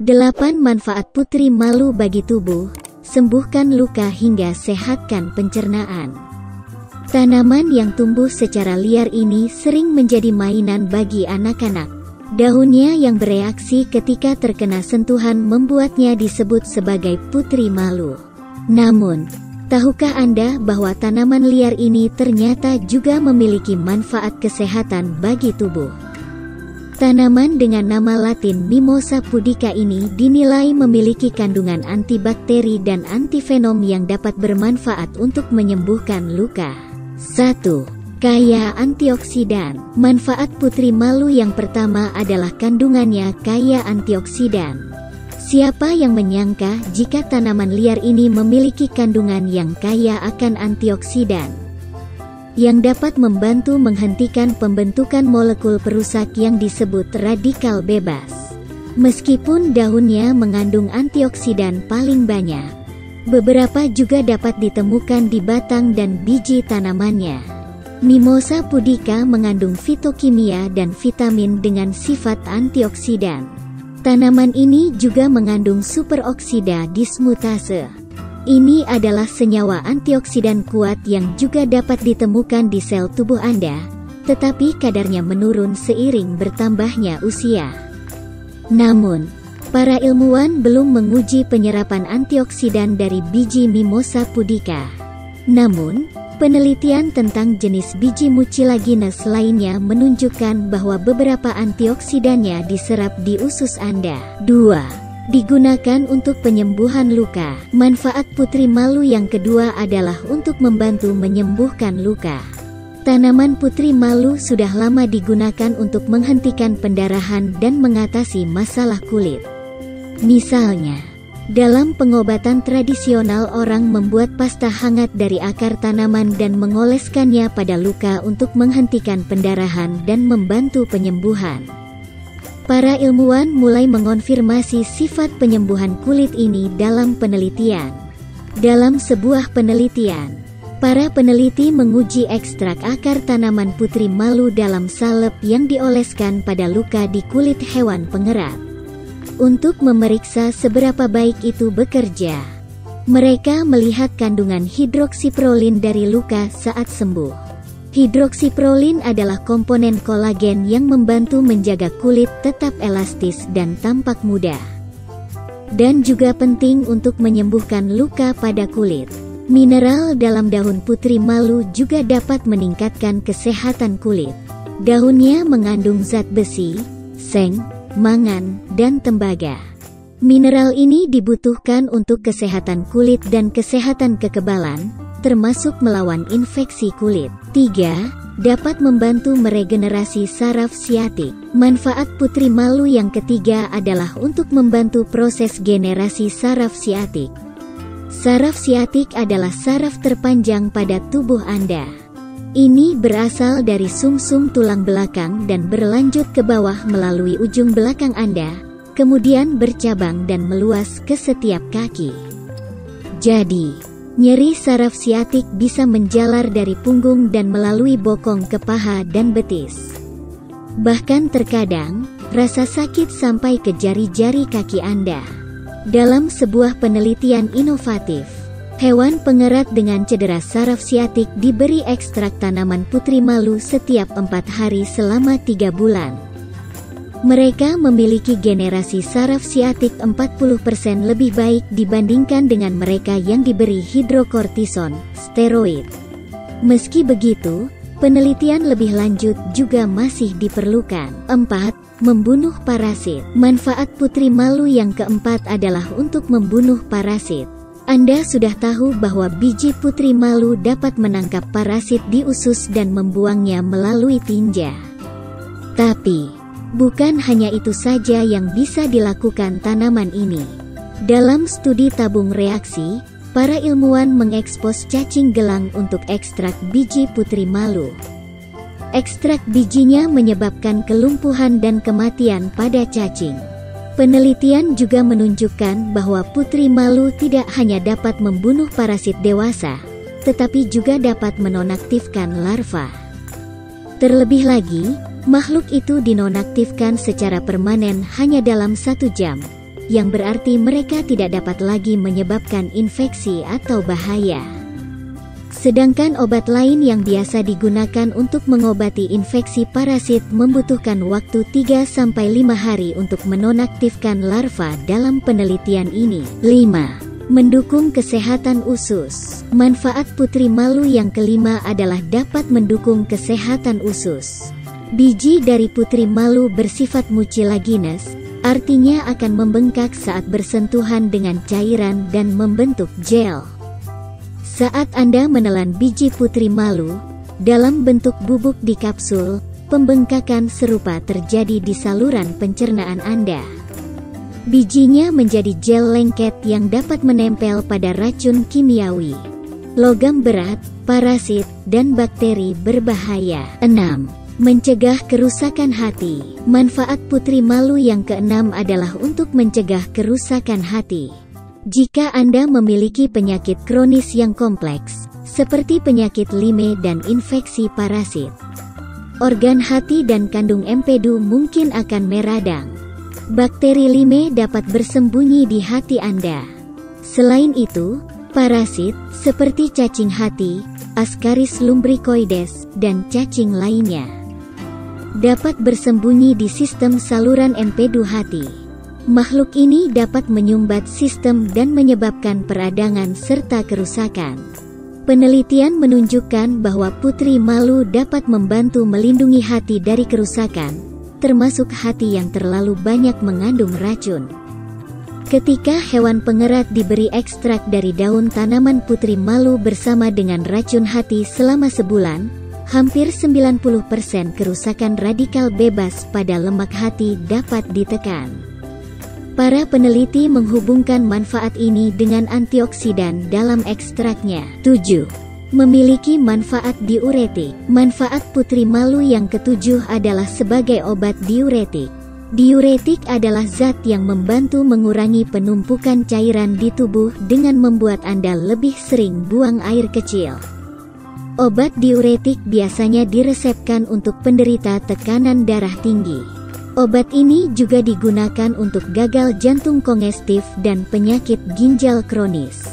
8 manfaat putri malu bagi tubuh, sembuhkan luka hingga sehatkan pencernaan. Tanaman yang tumbuh secara liar ini sering menjadi mainan bagi anak-anak. Daunnya yang bereaksi ketika terkena sentuhan membuatnya disebut sebagai putri malu. Namun, tahukah Anda bahwa tanaman liar ini ternyata juga memiliki manfaat kesehatan bagi tubuh? Tanaman dengan nama latin Mimosa pudica ini dinilai memiliki kandungan antibakteri dan antivenom yang dapat bermanfaat untuk menyembuhkan luka. 1. Kaya antioksidan. Manfaat putri malu yang pertama adalah kandungannya kaya antioksidan. Siapa yang menyangka jika tanaman liar ini memiliki kandungan yang kaya akan antioksidan yang dapat membantu menghentikan pembentukan molekul perusak yang disebut radikal bebas. Meskipun daunnya mengandung antioksidan paling banyak, beberapa juga dapat ditemukan di batang dan biji tanamannya. Mimosa pudica mengandung fitokimia dan vitamin dengan sifat antioksidan. Tanaman ini juga mengandung superoksida dismutase. Ini adalah senyawa antioksidan kuat yang juga dapat ditemukan di sel tubuh Anda, tetapi kadarnya menurun seiring bertambahnya usia. Namun, para ilmuwan belum menguji penyerapan antioksidan dari biji Mimosa pudica. Namun, penelitian tentang jenis biji Mucilaginous lainnya menunjukkan bahwa beberapa antioksidannya diserap di usus Anda. 2. Digunakan untuk penyembuhan luka. Manfaat putri malu yang kedua adalah untuk membantu menyembuhkan luka. Tanaman putri malu sudah lama digunakan untuk menghentikan pendarahan dan mengatasi masalah kulit. Misalnya, dalam pengobatan tradisional orang membuat pasta hangat dari akar tanaman dan mengoleskannya pada luka untuk menghentikan pendarahan dan membantu penyembuhan. Para ilmuwan mulai mengonfirmasi sifat penyembuhan kulit ini dalam penelitian. Dalam sebuah penelitian, para peneliti menguji ekstrak akar tanaman putri malu dalam salep yang dioleskan pada luka di kulit hewan pengerat. Untuk memeriksa seberapa baik itu bekerja, mereka melihat kandungan hidroksiprolin dari luka saat sembuh. Hidroksiprolin adalah komponen kolagen yang membantu menjaga kulit tetap elastis dan tampak muda. Dan juga penting untuk menyembuhkan luka pada kulit. Mineral dalam daun putri malu juga dapat meningkatkan kesehatan kulit. Daunnya mengandung zat besi, seng, mangan, dan tembaga. Mineral ini dibutuhkan untuk kesehatan kulit dan kesehatan kekebalan, termasuk melawan infeksi kulit. 3. Dapat membantu meregenerasi saraf siatik. Manfaat putri malu yang ketiga adalah untuk membantu proses generasi saraf siatik. Saraf siatik adalah saraf terpanjang pada tubuh Anda. Ini berasal dari sumsum tulang belakang dan berlanjut ke bawah melalui ujung belakang Anda, kemudian bercabang dan meluas ke setiap kaki. Jadi, nyeri saraf siatik bisa menjalar dari punggung dan melalui bokong ke paha dan betis. Bahkan terkadang, rasa sakit sampai ke jari-jari kaki Anda. Dalam sebuah penelitian inovatif, hewan pengerat dengan cedera saraf siatik diberi ekstrak tanaman putri malu setiap 4 hari selama 3 bulan. Mereka memiliki generasi saraf siatik 40% lebih baik dibandingkan dengan mereka yang diberi hidrokortison, steroid. Meski begitu, penelitian lebih lanjut juga masih diperlukan. 4. Membunuh parasit. Manfaat putri malu yang keempat adalah untuk membunuh parasit. Anda sudah tahu bahwa biji putri malu dapat menangkap parasit di usus dan membuangnya melalui tinja. Tapi, bukan hanya itu saja yang bisa dilakukan tanaman ini. Dalam studi tabung reaksi, para ilmuwan mengekspos cacing gelang untuk ekstrak biji putri malu. Ekstrak bijinya menyebabkan kelumpuhan dan kematian pada cacing. Penelitian juga menunjukkan bahwa putri malu tidak hanya dapat membunuh parasit dewasa, tetapi juga dapat menonaktifkan larva. Terlebih lagi, makhluk itu dinonaktifkan secara permanen hanya dalam 1 jam. yang berarti mereka tidak dapat lagi menyebabkan infeksi atau bahaya. Sedangkan obat lain yang biasa digunakan untuk mengobati infeksi parasit membutuhkan waktu 3-5 hari untuk menonaktifkan larva dalam penelitian ini. 5. Mendukung kesehatan usus. Manfaat putri malu yang kelima adalah dapat mendukung kesehatan usus. Biji dari putri malu bersifat mucilaginous, artinya akan membengkak saat bersentuhan dengan cairan dan membentuk gel. Saat Anda menelan biji putri malu, dalam bentuk bubuk di kapsul, pembengkakan serupa terjadi di saluran pencernaan Anda. Bijinya menjadi gel lengket yang dapat menempel pada racun kimiawi, logam berat, parasit, dan bakteri berbahaya. 6. Mencegah kerusakan hati. Manfaat putri malu yang keenam adalah untuk mencegah kerusakan hati. Jika Anda memiliki penyakit kronis yang kompleks, seperti penyakit lime dan infeksi parasit, organ hati dan kandung empedu mungkin akan meradang. Bakteri lime dapat bersembunyi di hati Anda. Selain itu, parasit, seperti cacing hati, Ascaris lumbricoides, dan cacing lainnya, dapat bersembunyi di sistem saluran empedu hati. Makhluk ini dapat menyumbat sistem dan menyebabkan peradangan serta kerusakan. Penelitian menunjukkan bahwa putri malu dapat membantu melindungi hati dari kerusakan, termasuk hati yang terlalu banyak mengandung racun. Ketika hewan pengerat diberi ekstrak dari daun tanaman putri malu bersama dengan racun hati selama sebulan, hampir 90% kerusakan radikal bebas pada lemak hati dapat ditekan. Para peneliti menghubungkan manfaat ini dengan antioksidan dalam ekstraknya. 7. Memiliki manfaat diuretik. Manfaat putri malu yang ketujuh adalah sebagai obat diuretik. Diuretik adalah zat yang membantu mengurangi penumpukan cairan di tubuh dengan membuat Anda lebih sering buang air kecil. Obat diuretik biasanya diresepkan untuk penderita tekanan darah tinggi. Obat ini juga digunakan untuk gagal jantung kongestif dan penyakit ginjal kronis.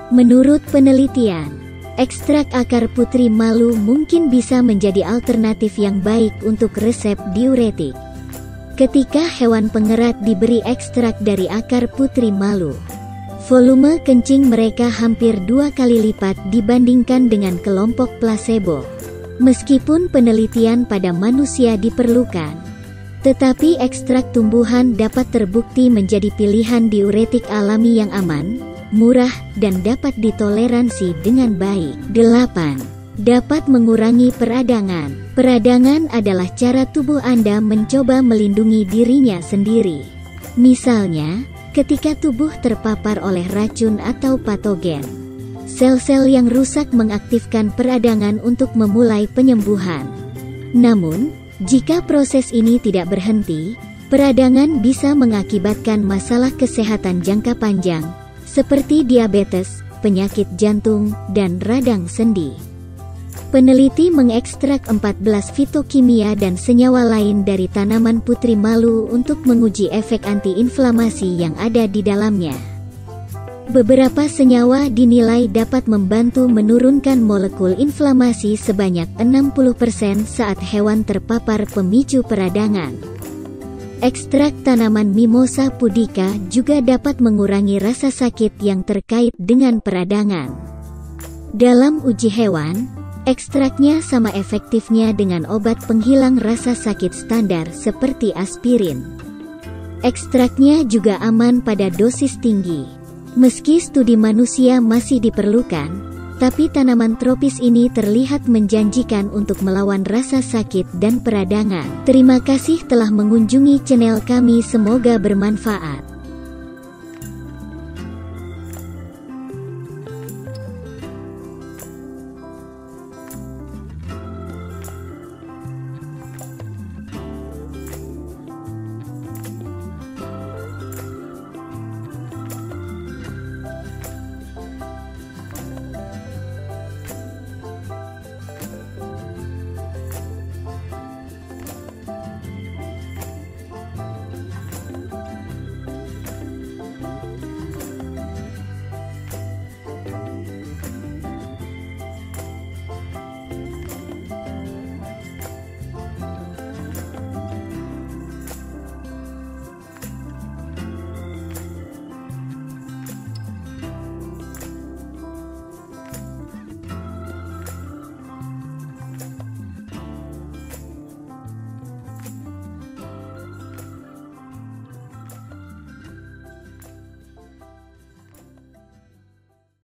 Menurut penelitian, ekstrak akar putri malu mungkin bisa menjadi alternatif yang baik untuk resep diuretik. Ketika hewan pengerat diberi ekstrak dari akar putri malu, volume kencing mereka hampir 2 kali lipat dibandingkan dengan kelompok placebo. Meskipun penelitian pada manusia diperlukan, tetapi ekstrak tumbuhan dapat terbukti menjadi pilihan diuretik alami yang aman, murah, dan dapat ditoleransi dengan baik. 8. Dapat mengurangi peradangan. Peradangan adalah cara tubuh Anda mencoba melindungi dirinya sendiri. Misalnya, ketika tubuh terpapar oleh racun atau patogen, sel-sel yang rusak mengaktifkan peradangan untuk memulai penyembuhan. Namun, jika proses ini tidak berhenti, peradangan bisa mengakibatkan masalah kesehatan jangka panjang, seperti diabetes, penyakit jantung, dan radang sendi. Peneliti mengekstrak 14 fitokimia dan senyawa lain dari tanaman putri malu untuk menguji efek antiinflamasi yang ada di dalamnya. Beberapa senyawa dinilai dapat membantu menurunkan molekul inflamasi sebanyak 60% saat hewan terpapar pemicu peradangan. Ekstrak tanaman Mimosa pudica juga dapat mengurangi rasa sakit yang terkait dengan peradangan. Dalam uji hewan, ekstraknya sama efektifnya dengan obat penghilang rasa sakit standar seperti aspirin. Ekstraknya juga aman pada dosis tinggi. Meski studi manusia masih diperlukan, tapi tanaman tropis ini terlihat menjanjikan untuk melawan rasa sakit dan peradangan. Terima kasih telah mengunjungi channel kami, semoga bermanfaat.